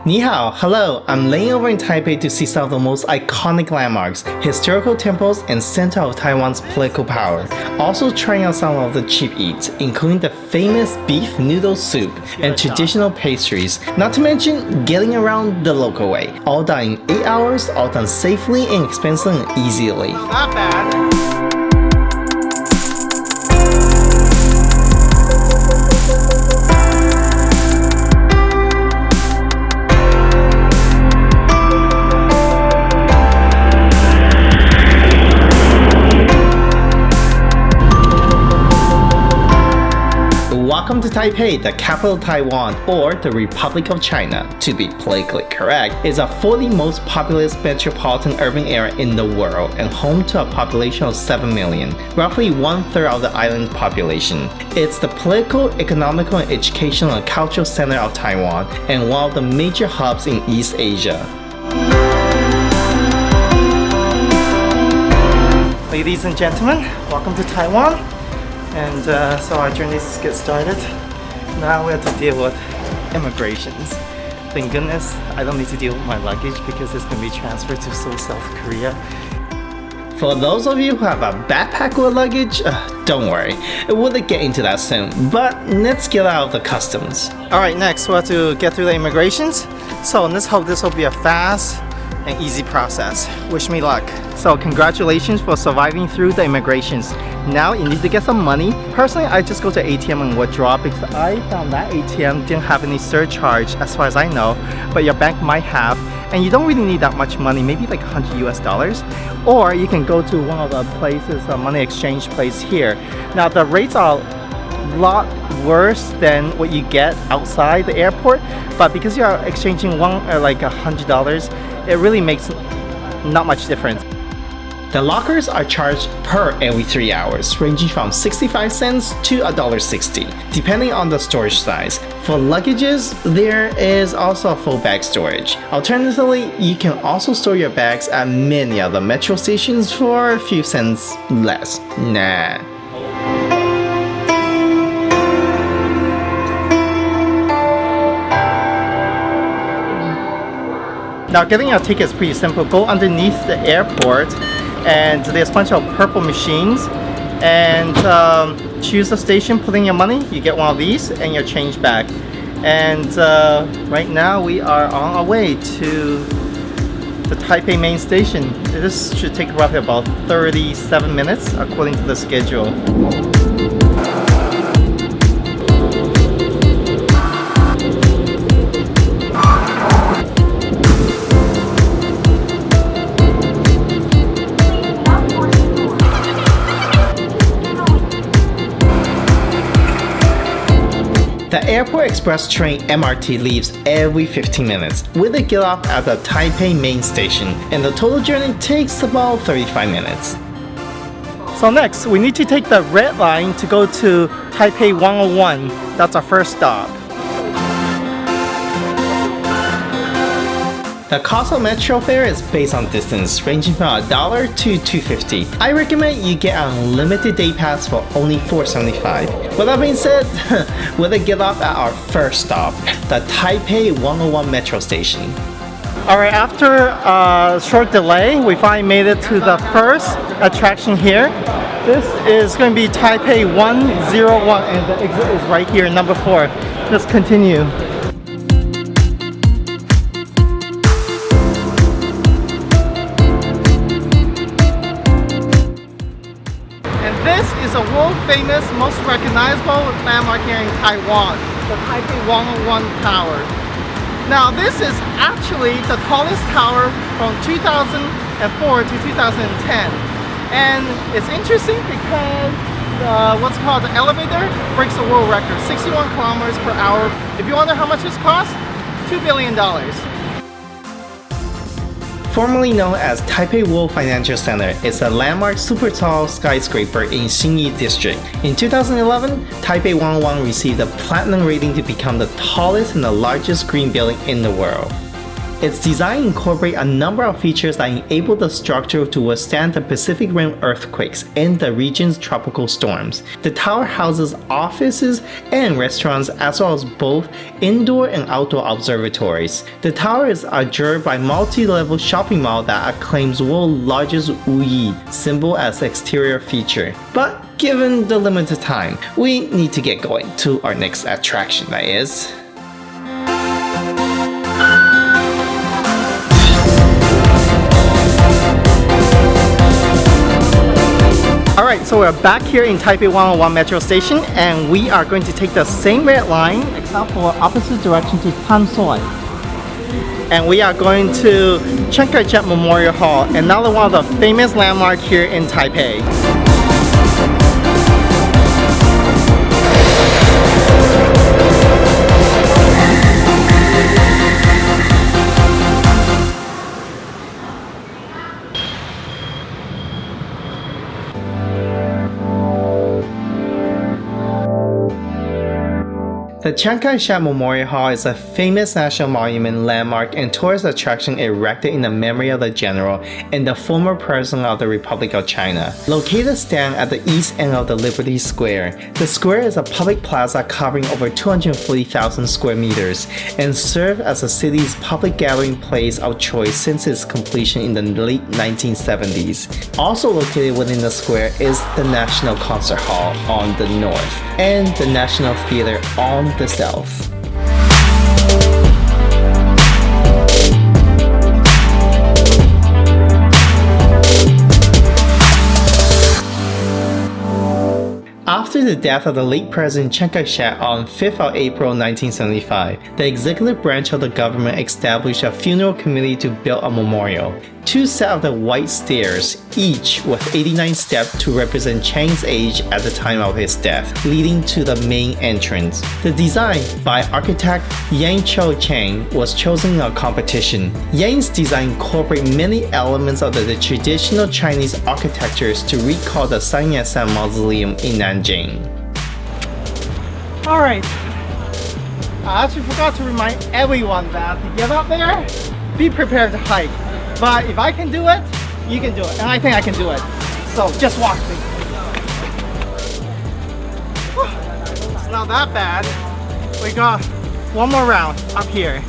Ni hao, hello, I'm Layover in Taipei to see some of the most iconic landmarks, historical temples, and center of Taiwan's political power. Also trying out some of the cheap eats, including the famous Beef Noodle Soup and traditional pastries, not to mention getting around the local way. All done in 8 hours, all done safely, inexpensively, and easily. Not bad. Welcome to Taipei, the capital of Taiwan, or the Republic of China, to be politically correct. It's a 40 most populous metropolitan urban area in the world and home to a population of 7 million, roughly 1/3 of the island population. It's the political, economical, and educational and cultural center of Taiwan and one of the major hubs in East Asia. Ladies and gentlemen, welcome to Taiwan. And so our journeys get started. Now we have to deal with immigrations. Thank goodness I don't need to deal with my luggage because it's going to be transferred to Seoul, South Korea. For those of you who have a backpack with luggage, don't worry, we'll get into that soon. But let's get out of the customs. Alright, next we have to get through the immigrations. So let's hope this will be a fast and easy process. Wish me luck. So congratulations for surviving through the immigrations. Now you need to get some money. Personally, I just go to ATM and withdraw because I found that ATM didn't have any surcharge as far as I know, but your bank might have. And you don't really need that much money, maybe like $100 US. Or you can go to one of the places, a money exchange place here. Now the rates are a lot worse than what you get outside the airport, but because you are exchanging like $100, it really makes not much difference. The lockers are charged per every 3 hours, ranging from 65 cents to $1.60, depending on the storage size. For luggages, there is also a full bag storage. Alternatively, you can also store your bags at many of the metro stations for a few cents less. Nah. Now getting your ticket is pretty simple. Go underneath the airport and there's a bunch of purple machines and choose a station, put in your money, you get one of these and your change back. And right now we are on our way to the Taipei main station. This should take roughly about 37 minutes according to the schedule. The Airport Express train MRT leaves every 15 minutes with a get off at the Taipei main station, and the total journey takes about 35 minutes. So next, we need to take the red line to go to Taipei 101. That's our first stop. The cost of metro fare is based on distance, ranging from $1 to $2.50. I recommend you get an unlimited day pass for only $4.75. With that being said, we'll get off at our first stop, the Taipei 101 metro station. Alright, after a short delay, we finally made it to the first attraction here. This is going to be Taipei 101 and the exit is right here, number 4. Let's continue. This is a world-famous, most recognizable landmark here in Taiwan, the Taipei 101 Tower. Now this is actually the tallest tower from 2004 to 2010. And it's interesting because what's called the elevator breaks the world record, 61 kilometers per hour. If you wonder how much this costs, $2 billion. Formerly known as Taipei World Financial Center, it's a landmark super tall skyscraper in Xinyi District. In 2011, Taipei 101 received a platinum rating to become the tallest and the largest green building in the world. Its design incorporates a number of features that enable the structure to withstand the Pacific Rim earthquakes and the region's tropical storms. The tower houses offices and restaurants as well as both indoor and outdoor observatories. The tower is adjourned by multi-level shopping mall that acclaims world's largest Wuyi symbol as exterior feature. But given the limited time, we need to get going to our next attraction, that is. Alright, so we're back here in Taipei 101 Metro Station and we are going to take the same red line except for opposite direction to Tansoi. And we are going to Chiang Kai-shek Memorial Hall, another one of the famous landmarks here in Taipei. The Chiang Kai-shek Memorial Hall is a famous national monument, landmark, and tourist attraction erected in the memory of the general and the former president of the Republic of China. Located standing at the east end of the Liberty Square, the square is a public plaza covering over 240,000 square meters and served as the city's public gathering place of choice since its completion in the late 1970s. Also located within the square is the National Concert Hall on the north and the National Theater on the south. After the death of the late President Chiang Kai-shek on 5th of April 1975, the executive branch of the government established a funeral committee to build a memorial. Two sets of the white stairs, each with 89 steps to represent Chiang's age at the time of his death, leading to the main entrance. The design by architect Youtiao Chiang was chosen in a competition. Yang's design incorporates many elements of the traditional Chinese architectures to recall the Sun Yat-sen Mausoleum in Nanjing. Alright, I actually forgot to remind everyone that to get up there, be prepared to hike. But if I can do it, you can do it. And I think I can do it. So just watch me. It's not that bad. We got one more round up here.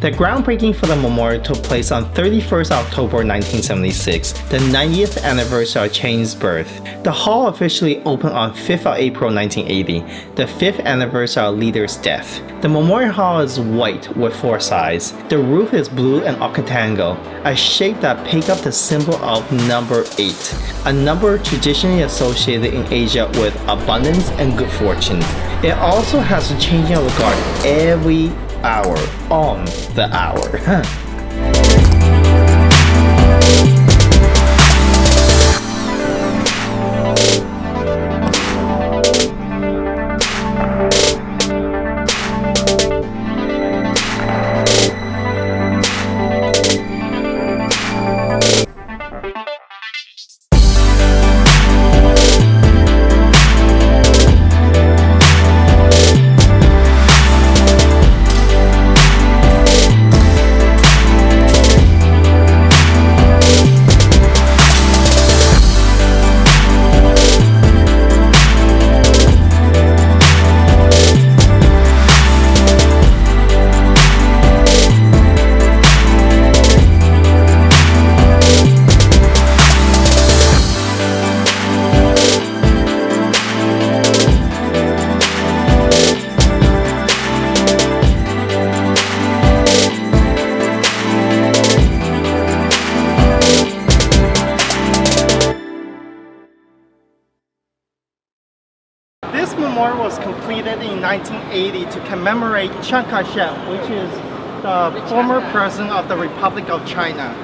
The groundbreaking for the memorial took place on 31st October 1976, the 90th anniversary of Chiang's birth. The hall officially opened on 5th of April 1980, the 5th anniversary of leader's death. The memorial hall is white with 4 sides. The roof is blue and octagonal, a shape that picks up the symbol of number 8, a number traditionally associated in Asia with abundance and good fortune. It also has a changing of the guard every hour on the hour. This memorial was completed in 1980 to commemorate Chiang Kai-shek, which is the former president of the Republic of China.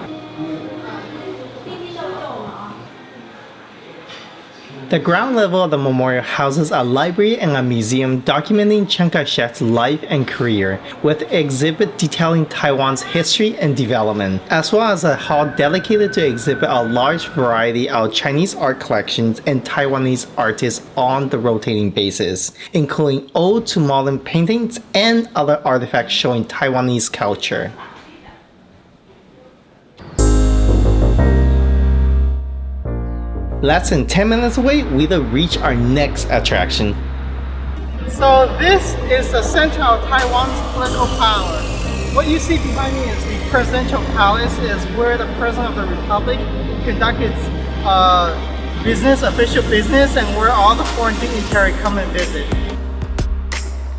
The ground level of the memorial houses a library and a museum documenting Chiang Kai-shek's life and career, with exhibit detailing Taiwan's history and development, as well as a hall dedicated to exhibit a large variety of Chinese art collections and Taiwanese artists on the rotating basis, including old to modern paintings and other artifacts showing Taiwanese culture. Less than 10 minutes away, we'll reach our next attraction. So this is the center of Taiwan's political power. What you see behind me is the presidential palace, is where the President of the Republic conducts its official business, and where all the foreign dignitaries come and visit.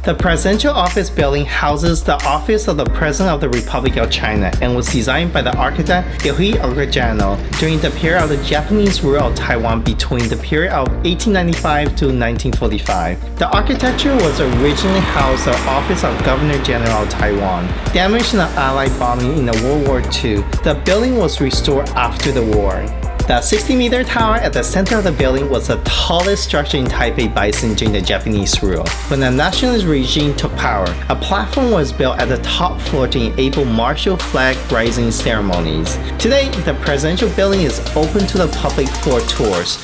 The presidential office building houses the office of the President of the Republic of China and was designed by the architect Youtiao during the period of the Japanese rule of Taiwan between the period of 1895 to 1945. The architecture was originally housed the office of Governor General of Taiwan. Damaged in the Allied bombing in the World War II, the building was restored after the war. The 60-meter tower at the center of the building was the tallest structure in Taipei Basin during the Japanese rule. When the nationalist regime took power, a platform was built at the top floor to enable martial flag raising ceremonies. Today, the presidential building is open to the public for tours.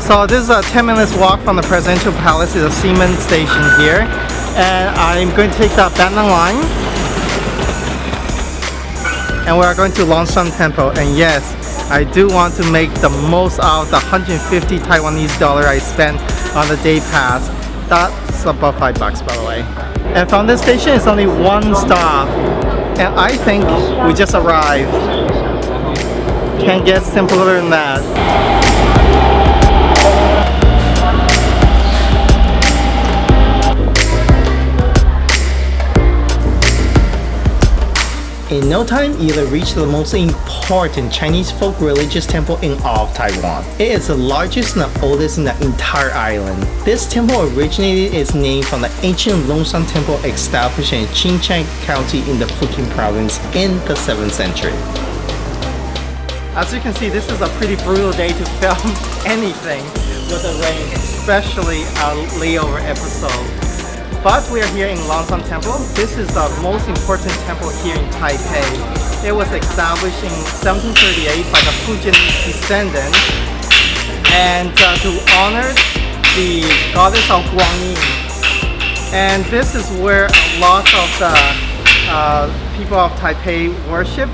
So this is a 10 minutes walk from the presidential palace to the Seaman station here, and I'm going to take the Banner line. And we are going to Longshan Temple, and yes, I do want to make the most out of the 150 Taiwanese dollar I spent on the day pass. That's about $5 by the way. And from this station, it's only one stop, and I think we just arrived. Can't get simpler than that. In no time, you'll reach the most important Chinese folk religious temple in all of Taiwan. It is the largest and the oldest in the entire island. This temple originated its name from the ancient Lungshan Temple established in Chiang Kai-shek County in the Fujian province in the 7th century. As you can see, this is a pretty brutal day to film anything with the rain, especially our layover episode. But we are here in Longshan Temple. This is the most important temple here in Taipei. It was established in 1738 by the Fujian descendants, and to honor the goddess of Guangyin. And this is where a lot of the people of Taipei worship.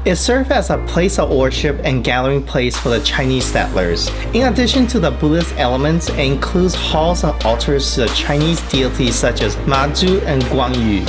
It served as a place of worship and gathering place for the Chinese settlers. In addition to the Buddhist elements, it includes halls and altars to the Chinese deities such as Maju and Guangyu.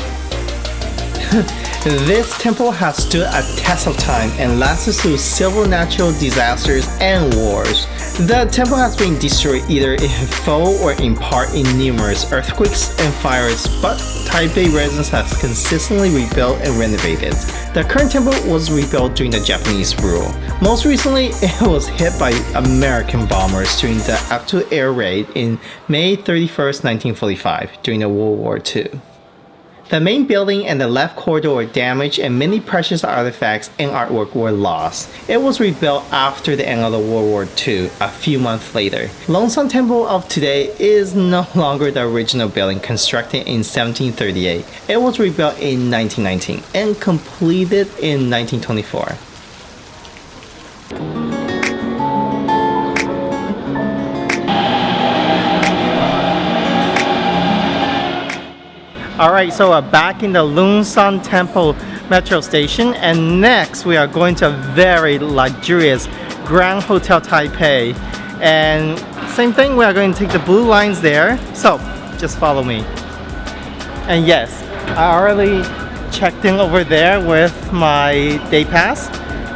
This temple has stood a test of time and lasted through several natural disasters and wars. The temple has been destroyed either in full or in part in numerous earthquakes and fires, but Taipei residents have consistently rebuilt and renovated. The current temple was rebuilt during the Japanese rule. Most recently, it was hit by American bombers during the Youtiao air raid in May 31st, 1945, during the World War II. The main building and the left corridor were damaged, and many precious artifacts and artwork were lost. It was rebuilt after the end of the World War II, a few months later. Longshan Temple of today is no longer the original building constructed in 1738. It was rebuilt in 1919 and completed in 1924. Alright, so we're back in the Lungshan Temple metro station, and next we are going to a very luxurious Grand Hotel Taipei. And same thing, we are going to take the blue lines there, so just follow me. And yes, I already checked in over there with my day pass.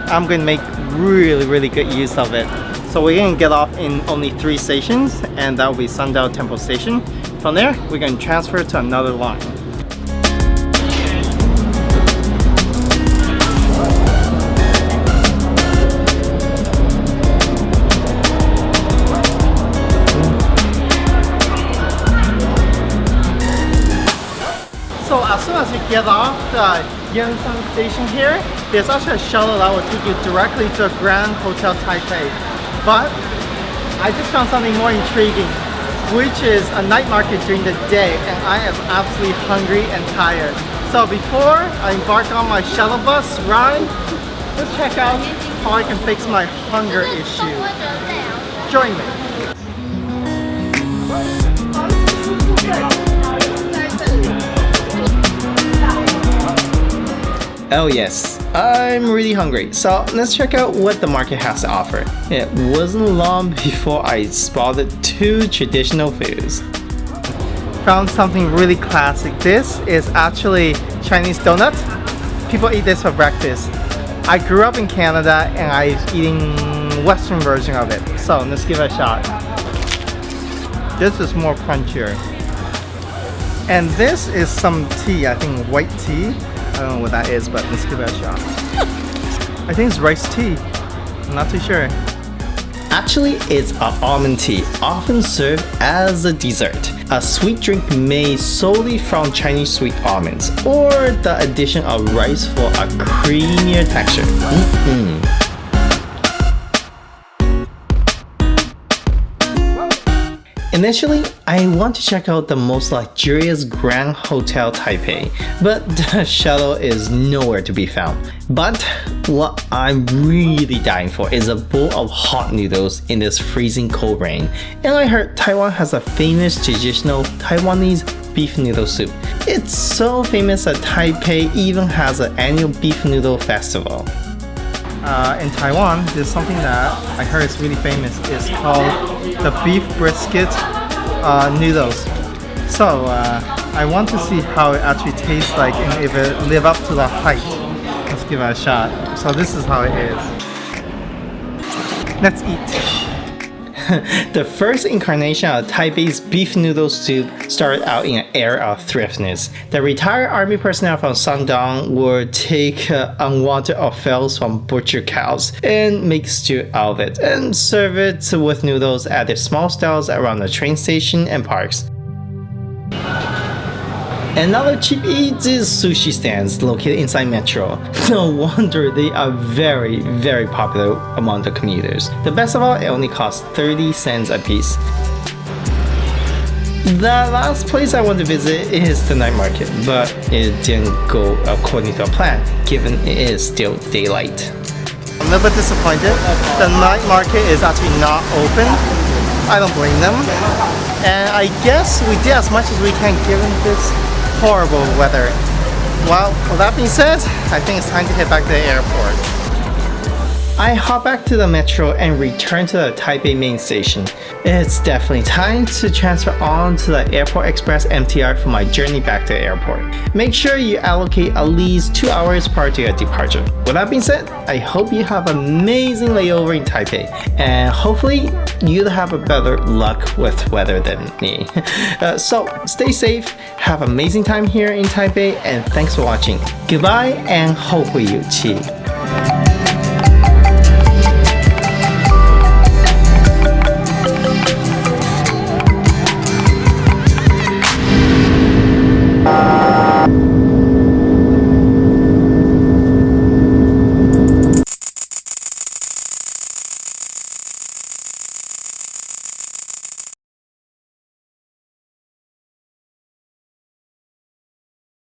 I'm going to make really good use of it. So we're going to get off in only 3 stations, and that will be Sundial Temple Station. From there, we're going to transfer to another line. So as soon as you get off the Yongsan station here, there's actually a shuttle that will take you directly to the Grand Hotel Taipei. But I just found something more intriguing, which is a night market during the day, and I am absolutely hungry and tired. So before I embark on my shuttle bus ride, let's check out how I can fix my hunger issue. Join me. Oh yes, I'm really hungry, so let's check out what the market has to offer. It wasn't long before I spotted two traditional foods. Found something really classic. This is actually Chinese donut. People eat this for breakfast. I grew up in Canada and I was eating Western version of it, so let's give it a shot. This is more crunchier. And this is some tea, I think white tea. I don't know what that is, but let's give it a shot. I think it's rice tea. I'm not too sure. Actually, it's an almond tea, often served as a dessert. A sweet drink made solely from Chinese sweet almonds, or the addition of rice for a creamier texture. Initially, I want to check out the most luxurious Grand Hotel Taipei, but the shuttle is nowhere to be found. But what I'm really dying for is a bowl of hot noodles in this freezing cold rain. And I heard Taiwan has a famous traditional Taiwanese beef noodle soup. It's so famous that Taipei even has an annual beef noodle festival. In Taiwan, there's something that I heard is really famous. It's called the beef brisket noodles. So I want to see how it actually tastes like and if it live up to the hype. Let's give it a shot. So this is how it is. Let's eat. The first incarnation of Taipei's beef noodle soup started out in an era of thriftness. The retired army personnel from Shandong would take unwanted offals from butcher cows and make stew out of it and serve it with noodles at their small stalls around the train station and parks. Another cheap eat is sushi stands located inside Metro. No wonder they are very, very popular among the commuters. The best of all, it only costs 30 cents a piece. The last place I want to visit is the night market, but it didn't go according to our plan, given it is still daylight. I'm a little bit disappointed. The night market is actually not open. I don't blame them. And I guess we did as much as we can given this horrible weather. Well, with that being said, I think it's time to head back to the airport. I hop back to the metro and return to the Taipei main station. It's definitely time to transfer on to the Airport Express MTR for my journey back to the airport. Make sure you allocate at least 2 hours prior to your departure. With that being said, I hope you have an amazing layover in Taipei, and hopefully you'll have a better luck with weather than me. So stay safe, have an amazing time here in Taipei, and thanks for watching. Goodbye and 后会有期.